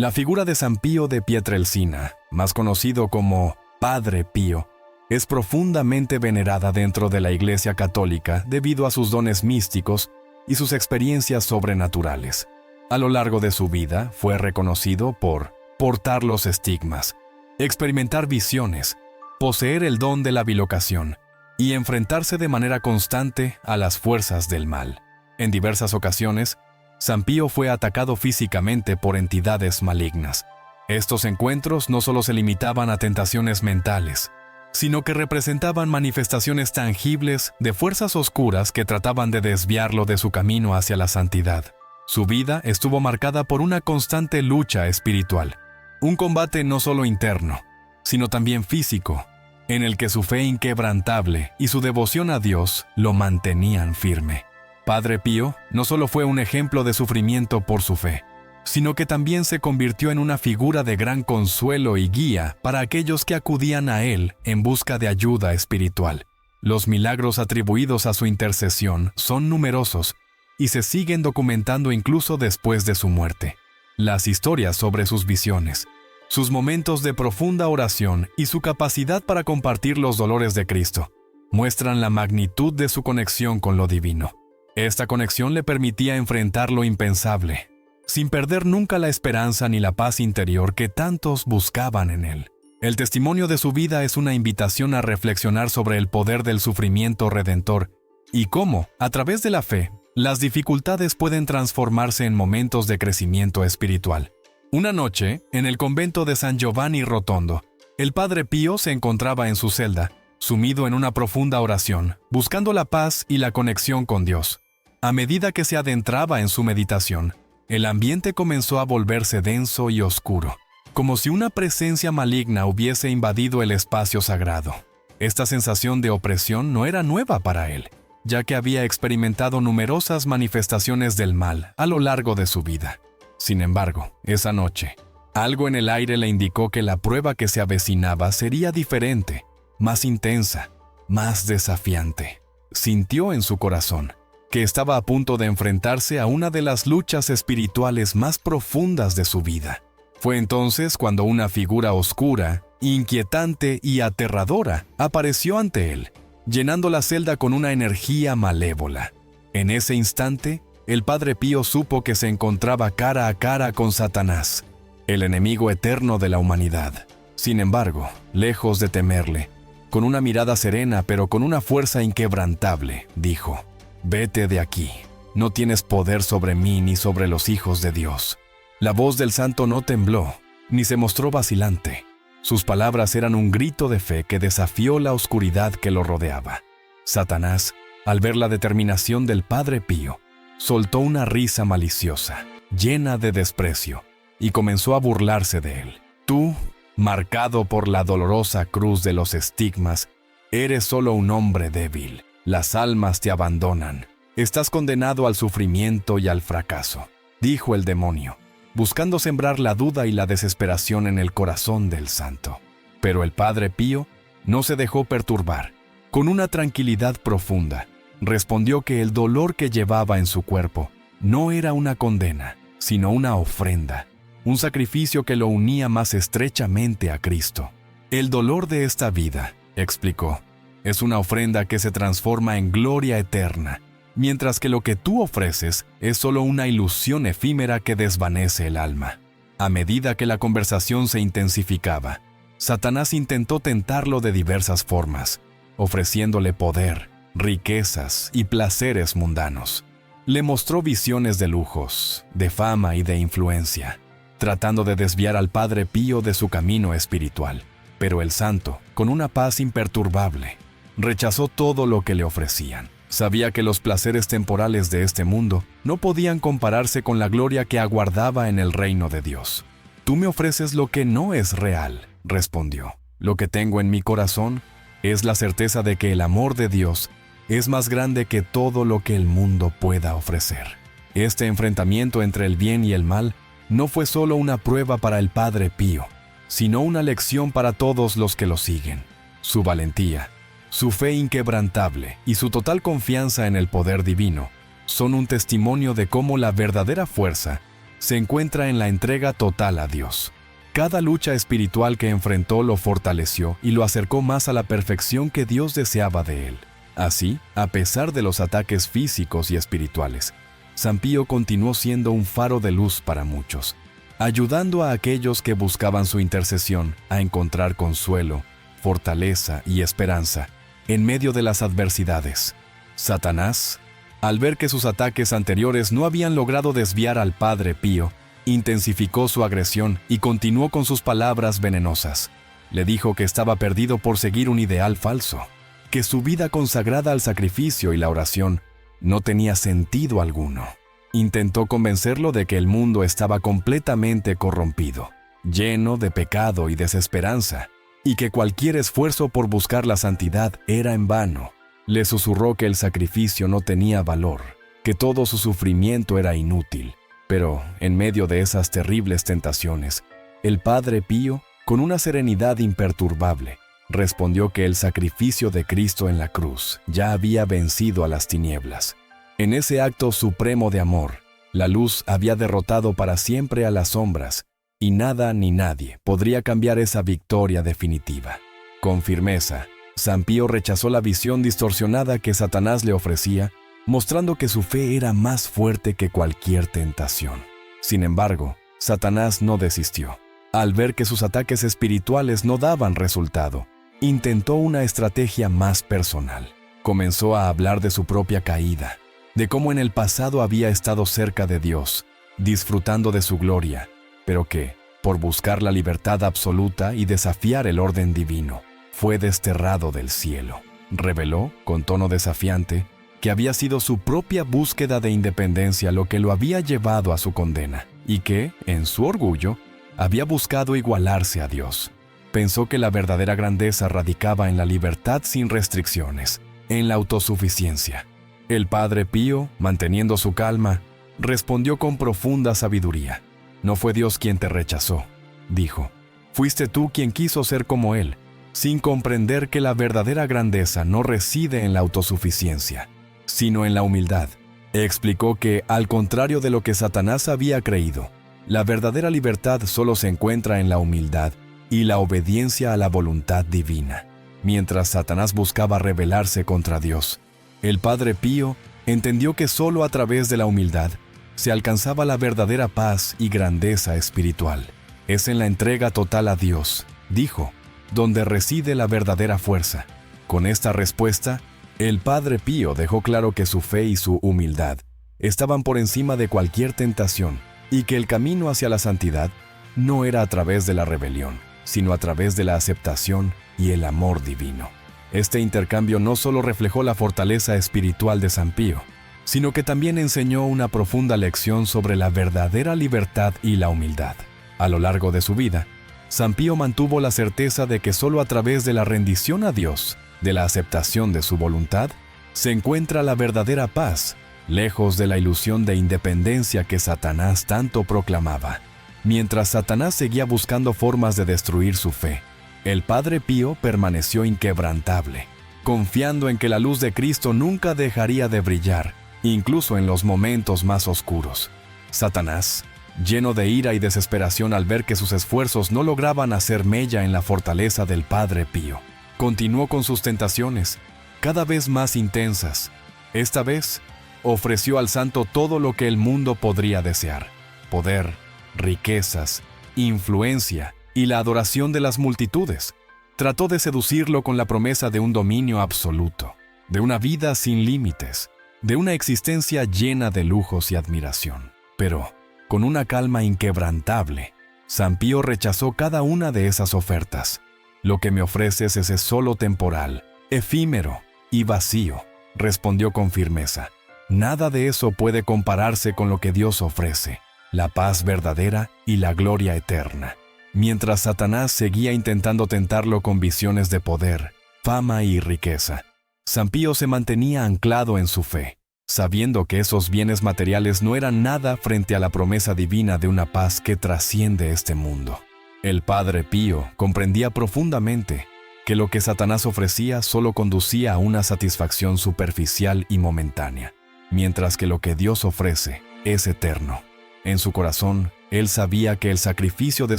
La figura de San Pío de Pietrelcina, más conocido como Padre Pío, es profundamente venerada dentro de la Iglesia Católica debido a sus dones místicos y sus experiencias sobrenaturales. A lo largo de su vida fue reconocido por portar los estigmas, experimentar visiones, poseer el don de la bilocación y enfrentarse de manera constante a las fuerzas del mal. En diversas ocasiones, San Pío fue atacado físicamente por entidades malignas. Estos encuentros no solo se limitaban a tentaciones mentales, sino que representaban manifestaciones tangibles de fuerzas oscuras que trataban de desviarlo de su camino hacia la santidad. Su vida estuvo marcada por una constante lucha espiritual, un combate no solo interno, sino también físico, en el que su fe inquebrantable y su devoción a Dios lo mantenían firme. Padre Pío no solo fue un ejemplo de sufrimiento por su fe, sino que también se convirtió en una figura de gran consuelo y guía para aquellos que acudían a él en busca de ayuda espiritual. Los milagros atribuidos a su intercesión son numerosos y se siguen documentando incluso después de su muerte. Las historias sobre sus visiones, sus momentos de profunda oración y su capacidad para compartir los dolores de Cristo muestran la magnitud de su conexión con lo divino. Esta conexión le permitía enfrentar lo impensable, sin perder nunca la esperanza ni la paz interior que tantos buscaban en él. El testimonio de su vida es una invitación a reflexionar sobre el poder del sufrimiento redentor y cómo, a través de la fe, las dificultades pueden transformarse en momentos de crecimiento espiritual. Una noche, en el convento de San Giovanni Rotondo, el Padre Pío se encontraba en su celda, sumido en una profunda oración, buscando la paz y la conexión con Dios. A medida que se adentraba en su meditación, el ambiente comenzó a volverse denso y oscuro, como si una presencia maligna hubiese invadido el espacio sagrado. Esta sensación de opresión no era nueva para él, ya que había experimentado numerosas manifestaciones del mal a lo largo de su vida. Sin embargo, esa noche, algo en el aire le indicó que la prueba que se avecinaba sería diferente, más intensa, más desafiante. Sintió en su corazón que estaba a punto de enfrentarse a una de las luchas espirituales más profundas de su vida. Fue entonces cuando una figura oscura, inquietante y aterradora apareció ante él, llenando la celda con una energía malévola. En ese instante, el Padre Pío supo que se encontraba cara a cara con Satanás, el enemigo eterno de la humanidad. Sin embargo, lejos de temerle, con una mirada serena pero con una fuerza inquebrantable, dijo: «Vete de aquí, no tienes poder sobre mí ni sobre los hijos de Dios». La voz del santo no tembló, ni se mostró vacilante. Sus palabras eran un grito de fe que desafió la oscuridad que lo rodeaba. Satanás, al ver la determinación del Padre Pío, soltó una risa maliciosa, llena de desprecio, y comenzó a burlarse de él. «Tú, marcado por la dolorosa cruz de los estigmas, eres solo un hombre débil. Las almas te abandonan. Estás condenado al sufrimiento y al fracaso», dijo el demonio, buscando sembrar la duda y la desesperación en el corazón del santo. Pero el Padre Pío no se dejó perturbar. Con una tranquilidad profunda, respondió que el dolor que llevaba en su cuerpo no era una condena, sino una ofrenda, un sacrificio que lo unía más estrechamente a Cristo. «El dolor de esta vida», explicó, «es una ofrenda que se transforma en gloria eterna, mientras que lo que tú ofreces es solo una ilusión efímera que desvanece el alma». A medida que la conversación se intensificaba, Satanás intentó tentarlo de diversas formas, ofreciéndole poder, riquezas y placeres mundanos. Le mostró visiones de lujos, de fama y de influencia, tratando de desviar al Padre Pío de su camino espiritual. Pero el santo, con una paz imperturbable, rechazó todo lo que le ofrecían. Sabía que los placeres temporales de este mundo no podían compararse con la gloria que aguardaba en el reino de Dios. «Tú me ofreces lo que no es real», respondió. «Lo que tengo en mi corazón es la certeza de que el amor de Dios es más grande que todo lo que el mundo pueda ofrecer». Este enfrentamiento entre el bien y el mal no fue solo una prueba para el Padre Pío, sino una lección para todos los que lo siguen. Su valentía, su fe inquebrantable y su total confianza en el poder divino son un testimonio de cómo la verdadera fuerza se encuentra en la entrega total a Dios. Cada lucha espiritual que enfrentó lo fortaleció y lo acercó más a la perfección que Dios deseaba de él. Así, a pesar de los ataques físicos y espirituales, San Pío continuó siendo un faro de luz para muchos, ayudando a aquellos que buscaban su intercesión a encontrar consuelo, fortaleza y esperanza en medio de las adversidades. Satanás, al ver que sus ataques anteriores no habían logrado desviar al Padre Pío, intensificó su agresión y continuó con sus palabras venenosas. Le dijo que estaba perdido por seguir un ideal falso, que su vida consagrada al sacrificio y la oración no tenía sentido alguno. Intentó convencerlo de que el mundo estaba completamente corrompido, lleno de pecado y desesperanza, y que cualquier esfuerzo por buscar la santidad era en vano. Le susurró que el sacrificio no tenía valor, que todo su sufrimiento era inútil. Pero, en medio de esas terribles tentaciones, el Padre Pío, con una serenidad imperturbable, respondió que el sacrificio de Cristo en la cruz ya había vencido a las tinieblas. En ese acto supremo de amor, la luz había derrotado para siempre a las sombras, y nada ni nadie podría cambiar esa victoria definitiva. Con firmeza, San Pío rechazó la visión distorsionada que Satanás le ofrecía, mostrando que su fe era más fuerte que cualquier tentación. Sin embargo, Satanás no desistió. Al ver que sus ataques espirituales no daban resultado, intentó una estrategia más personal. Comenzó a hablar de su propia caída, de cómo en el pasado había estado cerca de Dios, disfrutando de su gloria, pero que, por buscar la libertad absoluta y desafiar el orden divino, fue desterrado del cielo. Reveló, con tono desafiante, que había sido su propia búsqueda de independencia lo que lo había llevado a su condena, y que, en su orgullo, había buscado igualarse a Dios. Pensó que la verdadera grandeza radicaba en la libertad sin restricciones, en la autosuficiencia. El Padre Pío, manteniendo su calma, respondió con profunda sabiduría. «No fue Dios quien te rechazó», dijo. «Fuiste tú quien quiso ser como Él, sin comprender que la verdadera grandeza no reside en la autosuficiencia, sino en la humildad». Explicó que, al contrario de lo que Satanás había creído, la verdadera libertad solo se encuentra en la humildad y la obediencia a la voluntad divina. Mientras Satanás buscaba rebelarse contra Dios, el Padre Pío entendió que solo a través de la humildad se alcanzaba la verdadera paz y grandeza espiritual. «Es en la entrega total a Dios», dijo, «donde reside la verdadera fuerza». Con esta respuesta, el Padre Pío dejó claro que su fe y su humildad estaban por encima de cualquier tentación y que el camino hacia la santidad no era a través de la rebelión, sino a través de la aceptación y el amor divino. Este intercambio no solo reflejó la fortaleza espiritual de San Pío, sino que también enseñó una profunda lección sobre la verdadera libertad y la humildad. A lo largo de su vida, San Pío mantuvo la certeza de que solo a través de la rendición a Dios, de la aceptación de su voluntad, se encuentra la verdadera paz, lejos de la ilusión de independencia que Satanás tanto proclamaba. Mientras Satanás seguía buscando formas de destruir su fe, el Padre Pío permaneció inquebrantable, confiando en que la luz de Cristo nunca dejaría de brillar, incluso en los momentos más oscuros. Satanás, lleno de ira y desesperación al ver que sus esfuerzos no lograban hacer mella en la fortaleza del Padre Pío, continuó con sus tentaciones, cada vez más intensas. Esta vez, ofreció al santo todo lo que el mundo podría desear: poder, riquezas, influencia y la adoración de las multitudes. Trató de seducirlo con la promesa de un dominio absoluto, de una vida sin límites, de una existencia llena de lujos y admiración. Pero, con una calma inquebrantable, San Pío rechazó cada una de esas ofertas. «Lo que me ofreces es solo temporal, efímero y vacío», respondió con firmeza. «Nada de eso puede compararse con lo que Dios ofrece, la paz verdadera y la gloria eterna». Mientras Satanás seguía intentando tentarlo con visiones de poder, fama y riqueza, San Pío se mantenía anclado en su fe, sabiendo que esos bienes materiales no eran nada frente a la promesa divina de una paz que trasciende este mundo. El Padre Pío comprendía profundamente que lo que Satanás ofrecía solo conducía a una satisfacción superficial y momentánea, mientras que lo que Dios ofrece es eterno. En su corazón, él sabía que el sacrificio de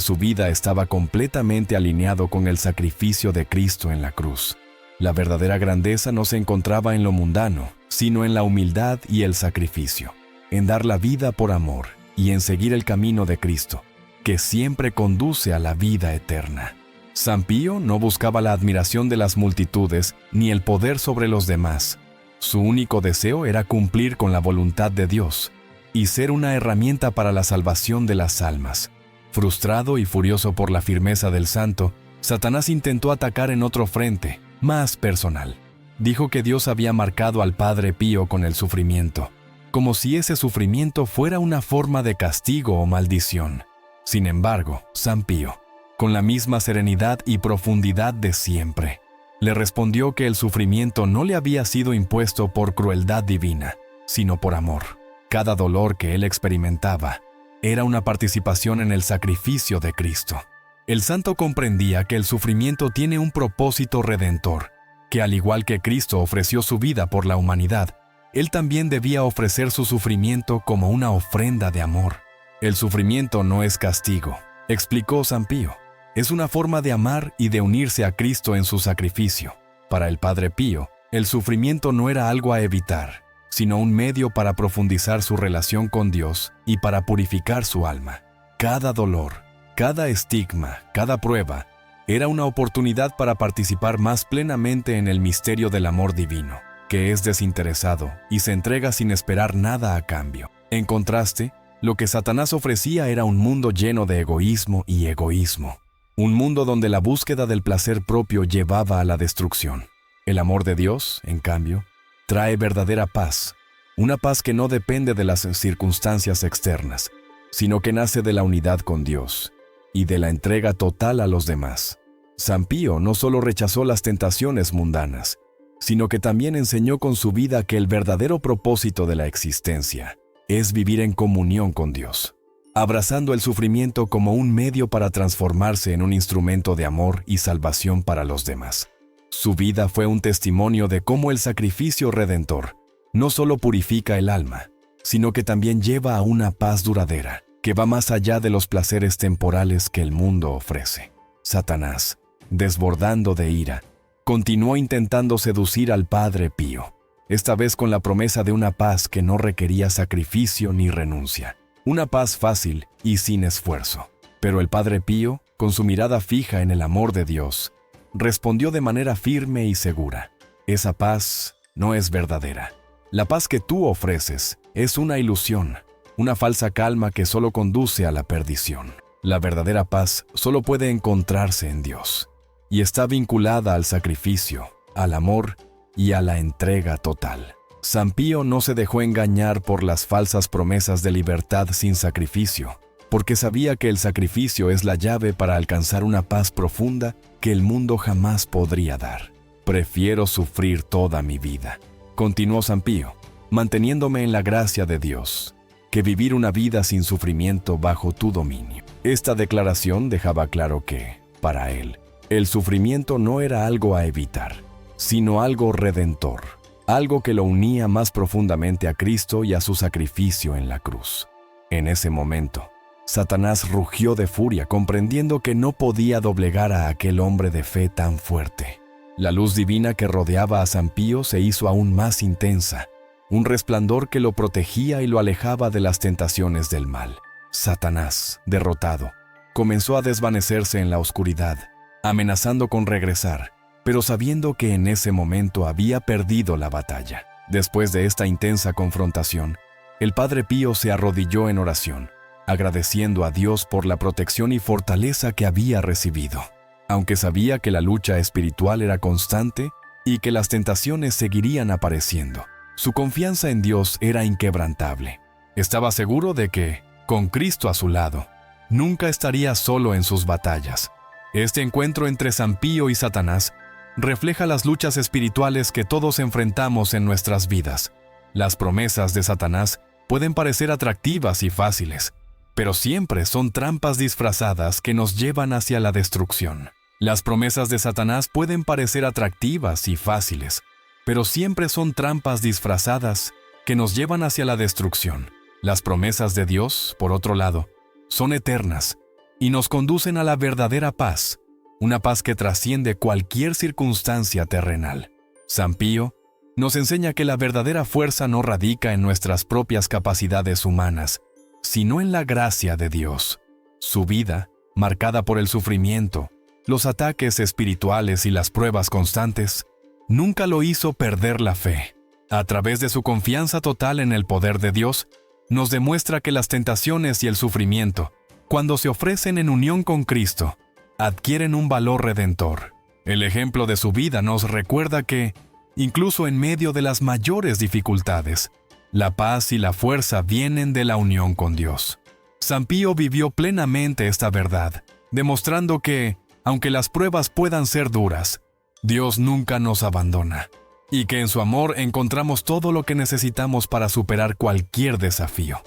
su vida estaba completamente alineado con el sacrificio de Cristo en la cruz. La verdadera grandeza no se encontraba en lo mundano, sino en la humildad y el sacrificio, en dar la vida por amor y en seguir el camino de Cristo, que siempre conduce a la vida eterna. San Pío no buscaba la admiración de las multitudes ni el poder sobre los demás. Su único deseo era cumplir con la voluntad de Dios y ser una herramienta para la salvación de las almas. Frustrado y furioso por la firmeza del santo, Satanás intentó atacar en otro frente, más personal. Dijo que Dios había marcado al Padre Pío con el sufrimiento, como si ese sufrimiento fuera una forma de castigo o maldición. Sin embargo, San Pío, con la misma serenidad y profundidad de siempre, le respondió que el sufrimiento no le había sido impuesto por crueldad divina, sino por amor. Cada dolor que él experimentaba era una participación en el sacrificio de Cristo. El santo comprendía que el sufrimiento tiene un propósito redentor, que al igual que Cristo ofreció su vida por la humanidad, él también debía ofrecer su sufrimiento como una ofrenda de amor. El sufrimiento no es castigo, explicó San Pío. Es una forma de amar y de unirse a Cristo en su sacrificio. Para el Padre Pío, el sufrimiento no era algo a evitar, sino un medio para profundizar su relación con Dios y para purificar su alma. Cada dolor, cada estigma, cada prueba, era una oportunidad para participar más plenamente en el misterio del amor divino, que es desinteresado y se entrega sin esperar nada a cambio. En contraste, lo que Satanás ofrecía era un mundo lleno de egoísmo y egoísmo. Un mundo donde la búsqueda del placer propio llevaba a la destrucción. El amor de Dios, en cambio, trae verdadera paz, una paz que no depende de las circunstancias externas, sino que nace de la unidad con Dios y de la entrega total a los demás. San Pío no solo rechazó las tentaciones mundanas, sino que también enseñó con su vida que el verdadero propósito de la existencia es vivir en comunión con Dios, abrazando el sufrimiento como un medio para transformarse en un instrumento de amor y salvación para los demás. Su vida fue un testimonio de cómo el sacrificio redentor no solo purifica el alma, sino que también lleva a una paz duradera, que va más allá de los placeres temporales que el mundo ofrece. Satanás, desbordando de ira, continuó intentando seducir al Padre Pío, esta vez con la promesa de una paz que no requería sacrificio ni renuncia, una paz fácil y sin esfuerzo. Pero el Padre Pío, con su mirada fija en el amor de Dios, respondió de manera firme y segura: esa paz no es verdadera. La paz que tú ofreces es una ilusión, una falsa calma que solo conduce a la perdición. La verdadera paz solo puede encontrarse en Dios, y está vinculada al sacrificio, al amor y a la entrega total. San Pío no se dejó engañar por las falsas promesas de libertad sin sacrificio, porque sabía que el sacrificio es la llave para alcanzar una paz profunda que el mundo jamás podría dar. Prefiero sufrir toda mi vida, continuó San Pío, manteniéndome en la gracia de Dios, que vivir una vida sin sufrimiento bajo tu dominio. Esta declaración dejaba claro que, para él, el sufrimiento no era algo a evitar, sino algo redentor, algo que lo unía más profundamente a Cristo y a su sacrificio en la cruz. En ese momento, Satanás rugió de furia, comprendiendo que no podía doblegar a aquel hombre de fe tan fuerte. La luz divina que rodeaba a San Pío se hizo aún más intensa, un resplandor que lo protegía y lo alejaba de las tentaciones del mal. Satanás, derrotado, comenzó a desvanecerse en la oscuridad, amenazando con regresar, pero sabiendo que en ese momento había perdido la batalla. Después de esta intensa confrontación, el Padre Pío se arrodilló en oración, agradeciendo a Dios por la protección y fortaleza que había recibido. Aunque sabía que la lucha espiritual era constante y que las tentaciones seguirían apareciendo, su confianza en Dios era inquebrantable. Estaba seguro de que, con Cristo a su lado, nunca estaría solo en sus batallas. Este encuentro entre San Pío y Satanás refleja las luchas espirituales que todos enfrentamos en nuestras vidas. Las promesas de Satanás pueden parecer atractivas y fáciles, pero siempre son trampas disfrazadas que nos llevan hacia la destrucción. Las promesas de Satanás pueden parecer atractivas y fáciles, pero siempre son trampas disfrazadas que nos llevan hacia la destrucción. Las promesas de Dios, por otro lado, son eternas y nos conducen a la verdadera paz, una paz que trasciende cualquier circunstancia terrenal. San Pío nos enseña que la verdadera fuerza no radica en nuestras propias capacidades humanas, sino en la gracia de Dios. Su vida, marcada por el sufrimiento, los ataques espirituales y las pruebas constantes, nunca lo hizo perder la fe. A través de su confianza total en el poder de Dios, nos demuestra que las tentaciones y el sufrimiento, cuando se ofrecen en unión con Cristo, adquieren un valor redentor. El ejemplo de su vida nos recuerda que, incluso en medio de las mayores dificultades, la paz y la fuerza vienen de la unión con Dios. San Pío vivió plenamente esta verdad, demostrando que, aunque las pruebas puedan ser duras, Dios nunca nos abandona, y que en su amor encontramos todo lo que necesitamos para superar cualquier desafío.